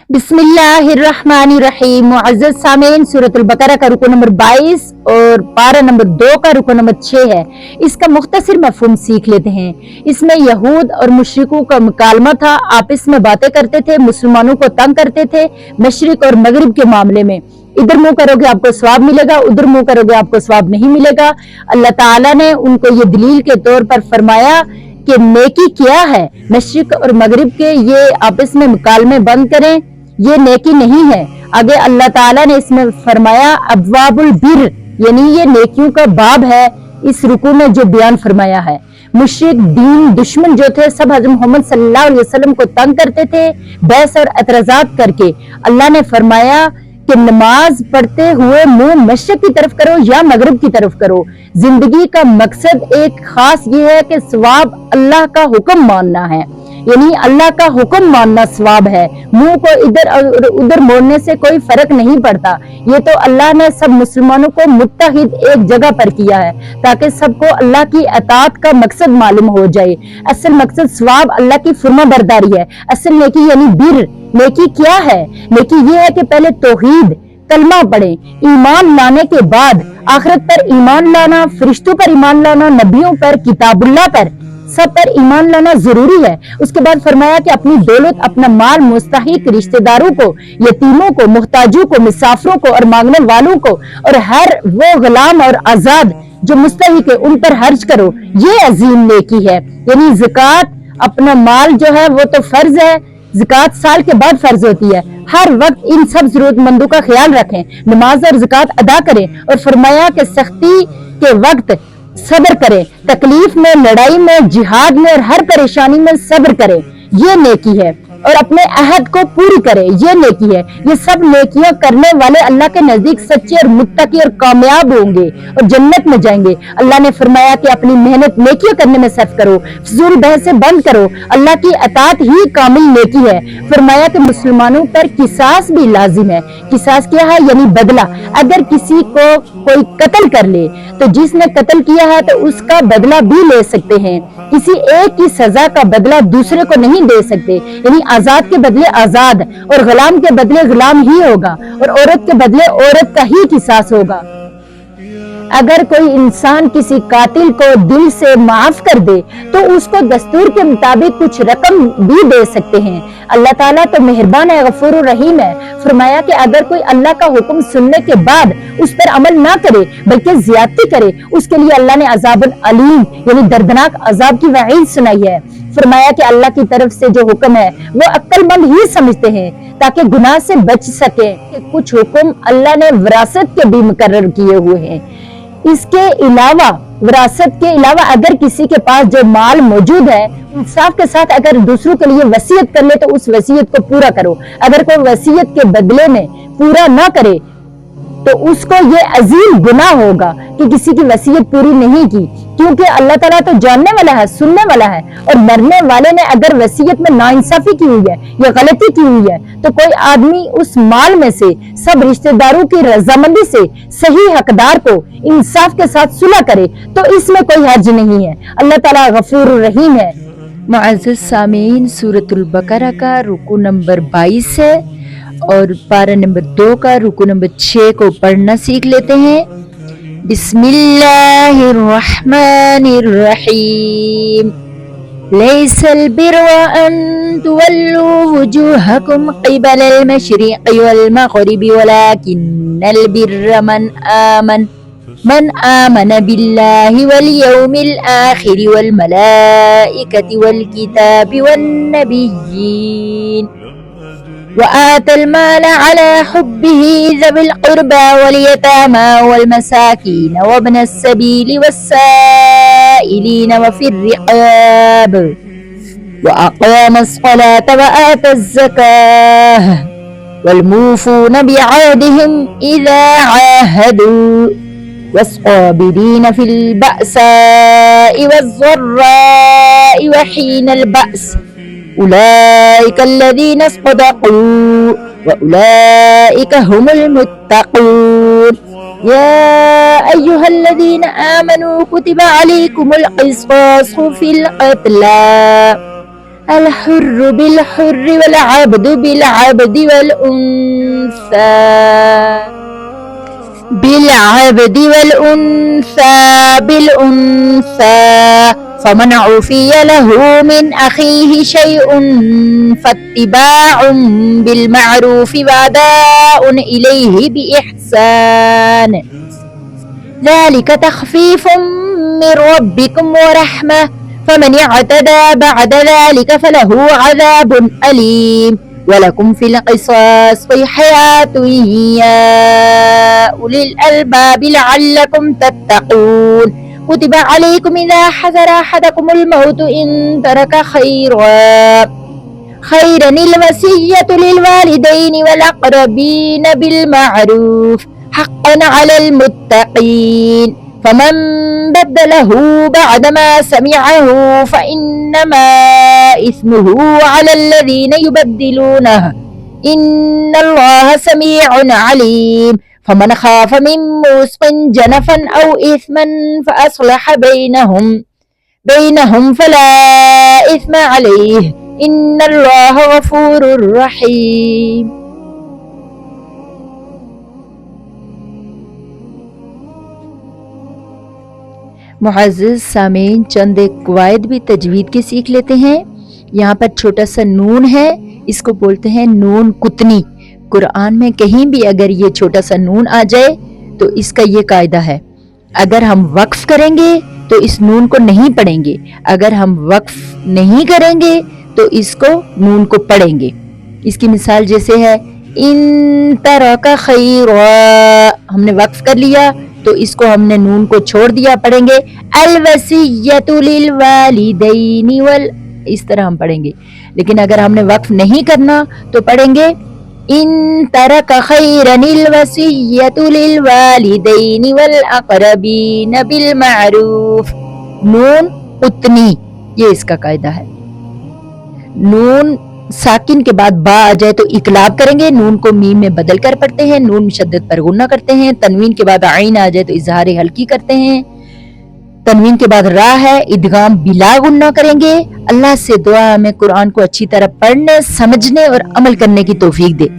बिस्मिल्लाहिर्रहमानिर्रहीम। मुअज़्ज़ज़ सामीन, सूरत अल-बकरा का रुकू नंबर 22 और पारा नंबर 2 का रुकू नंबर 6 है। इसका मुख्तसर मफ़हूम सीख लेते हैं। इसमें यहूद और मुशरिकों का मुकालमा था, आपस में बातें करते थे, मुसलमानों को तंग करते थे मशरिक और मगरिब के मामले में। इधर मुंह करोगे आपको सवाब मिलेगा, उधर मुंह करोगे आपको सवाब नहीं मिलेगा। अल्लाह ताला ने उनको ये दलील के तौर पर फरमाया कि नेकी क्या है, मशरिक और मगरिब के ये आपस में मुकालमे बंद करें, ये नेकी नहीं है। आगे अल्लाह ताला ने इसमें फरमाया अब्वाबुल बिर, यानी ये नेकियों का बाब है। इस रुकू में जो बयान फरमाया है, मुशरिक दीन दुश्मन जो थे सब हज़रत मोहम्मद सल्लल्लाहु अलैहि वसल्लम को तंग करते थे बहस और एतराज़ात करके। अल्लाह ने फरमाया कि नमाज पढ़ते हुए मुंह मशरिक की तरफ करो या मगरिब की तरफ करो। जिंदगी का मकसद एक खास ये है कि सवाब अल्लाह का हुक्म मानना है, यानी अल्लाह का हुक्म मानना सवाब है। मुंह को इधर और उधर मोड़ने से कोई फर्क नहीं पड़ता। ये तो अल्लाह ने सब मुसलमानों को मुत्तहिद एक जगह पर किया है ताकि सबको अल्लाह की अतात का मकसद मालूम हो जाए। असल मकसद सवाब अल्लाह की फुर्माबरदारी है। असल नेकी यानी बिर। नेकी क्या है? नेकी ये है कि पहले तौहीद कलमा पढ़े, ईमान लाने के बाद आखिरत पर ईमान लाना, फरिश्तों पर ईमान लाना, नबियों पर, किताबुल्लाह पर, सब पर ईमान लाना जरूरी है। उसके बाद फरमाया कि अपनी दौलत, अपना माल मुस्तहिक रिश्तेदारों को, यतीमों को, मुहताजों को, मुसाफिरों को और मांगने वालों को और हर वो गुलाम और आजाद जो मुस्तहिक है उन पर खर्च करो। ये अजीम नेकी है। यानी ज़कात, अपना माल जो है वो तो फर्ज है, ज़कात साल के बाद फर्ज होती है। हर वक्त इन सब जरूरतमंदों का ख्याल रखें, नमाज और ज़कात अदा करें। और फरमाया कि सख्ती के वक्त सब्र करें, तकलीफ में, लड़ाई में, जिहाद में और हर परेशानी में सब्र करें, ये नेकी है। और अपने अहद को पूरी करें, ये नेकी है। ये सब नेकियां करने वाले अल्लाह के नजदीक सच्चे और मुत्तकी और कामयाब होंगे और जन्नत में जाएंगे। अल्लाह ने फरमाया कि अपनी मेहनत नेकियां करने में सर्फ करो, फजूल बहस से बंद करो, अल्लाह की अतात ही कामिल नेकी है। फरमाया कि मुसलमानों पर किसास भी लाजिम है। किसास क्या है? यानी बदला। अगर किसी को कोई कत्ल कर ले तो जिसने कत्ल किया है तो उसका बदला भी ले सकते हैं। किसी एक की सजा का बदला दूसरे को नहीं दे सकते। यानी आजाद के बदले आजाद और गुलाम के बदले गुलाम ही होगा और औरत के बदले औरत का ही किसास होगा। अगर कोई इंसान किसी कातिल को दिल से माफ कर दे तो उसको दस्तूर के मुताबिक कुछ रकम भी दे सकते हैं। अल्लाह ताला तो मेहरबान है, गफूर रहीम है। फरमाया कि अगर कोई अल्लाह का हुक्म सुनने के बाद उस पर अमल ना करे बल्कि ज्यादती करे, उसके लिए अल्लाह ने अजाबुल अलीम यानी दर्दनाक अजाब की वईद सुनाई है। फरमाया कि अल्लाह की तरफ से जो हुक्म है वो अक्लमंद ही समझते हैं ताकि गुनाह से बच सके। कुछ हुक्म अल्लाह ने विरासत के भी मुकर्रर किए हुए हैं। इसके अलावा, विरासत के अलावा अगर किसी के पास जो माल मौजूद है, इंसाफ के साथ अगर दूसरों के लिए वसीयत कर ले तो उस वसीयत को पूरा करो। अगर कोई वसीयत के बदले में पूरा ना करे तो उसको ये अजीम गुनाह होगा कि किसी की वसीयत पूरी नहीं की, क्योंकि अल्लाह ताला तो जानने वाला है, सुनने वाला है। और मरने वाले ने अगर वसीयत में नाइंसाफी की हुई है या गलती की हुई है तो कोई आदमी उस माल में से सब रिश्तेदारों की रजामंदी से सही हकदार को इंसाफ के साथ सुलह करे तो इसमें कोई हर्ज नहीं है। अल्लाह ताला गफूर रहीम है। मुअज़्ज़ज़ सामीन, सूरत अल-बकरा का रुकू नंबर 22 है और पारा नंबर 2 का रुकू नंबर 6 को पढ़ना सीख लेते हैं। बिस्मिल्लाहिर्रहमानिर्रहीम। लैसल बिर्रा अन तुवल्लू वुजूहकुम क़िबलल मशरिक़ि वल मग़रिबि वलाकिन्नल बिर्रा मन आमन बिल्लाहि वल यौमिल आखिरि वल मलाइकति वल किताबि वन नबिय्यीन وآتى المال على حبه ذوي القربى واليتامى والمساكين وابن السبيل والسائلين وفي الرقاب وأقام الصلاة وآتى الزكاة والموفون بعهدهم إذا عاهدوا والصابرين في البأساء والضراء وحين البأس أولئك الذين صدقوا وأولئك هم المتقون يا أيها الذين آمنوا كتب عليكم القصاص في القتلى الحر بالحر والعبد بالعبد والأنثى بالعبد والأنثى بالأنثى فمن عفي له من أخيه شيء فاتباع بالمعروف وأداء إليه بإحسان ذلك تخفيف من ربكم ورحمة فمن اعتدى بعد ذلك فله عذاب أليم ولكم في القصاص حياة يا أولي الألباب لعلكم تتقون كتب عليكم إذا حضر أحدكم الموت إن ترك خيرا الوصية للوالدين والأقربين بالمعروف حقا على المتقين فمن بدله بعدما سمعه فإنما إثمه على الذين يبدلونه إن الله سميع عليم فمن خاف من موص جنفا أو إثما فأصلح بينهم فلا إثم عليه إن الله غفور رحيم. मुअज़्ज़ज़ सामीन चंद एक कवायद भी तजवीद के सीख लेते हैं। यहाँ पर छोटा सा नून है, इसको बोलते हैं नून कुतनी। कुरान में कहीं भी अगर ये छोटा सा नून आ जाए तो इसका ये कायदा है, अगर हम वक्फ करेंगे तो इस नून को नहीं पढ़ेंगे, अगर हम वक्फ नहीं करेंगे तो इसको नून को पढ़ेंगे। इसकी मिसाल जैसे है इन तरका खैरा, हमने वक्फ कर लिया तो इसको हमने नून को छोड़ दिया, पढ़ेंगे अलवसिय्यतु लिल वालिदैनि वल, इस तरह हम पढ़ेंगे। लेकिन अगर हमने वक्फ नहीं करना तो पढ़ेंगे इन तरका खैरनिल वसिय्यतु लिल वालिदैनि वल अक़रबीन बिल मारूफ। नून उतनी, ये इसका कायदा है। नून साकिन के बाद बा आ जाए तो इकलाब करेंगे, नून को मीम में बदल कर पढ़ते हैं, नून मुशद्दद पर गुन्ना करते हैं। तनवीन के बाद आइन आ जाए तो इजहार हल्की करते हैं। तनवीन के बाद रा है, इदगाम बिला गुन्ना करेंगे। अल्लाह से दुआ हमें कुरान को अच्छी तरह पढ़ने, समझने और अमल करने की तौफीक दे।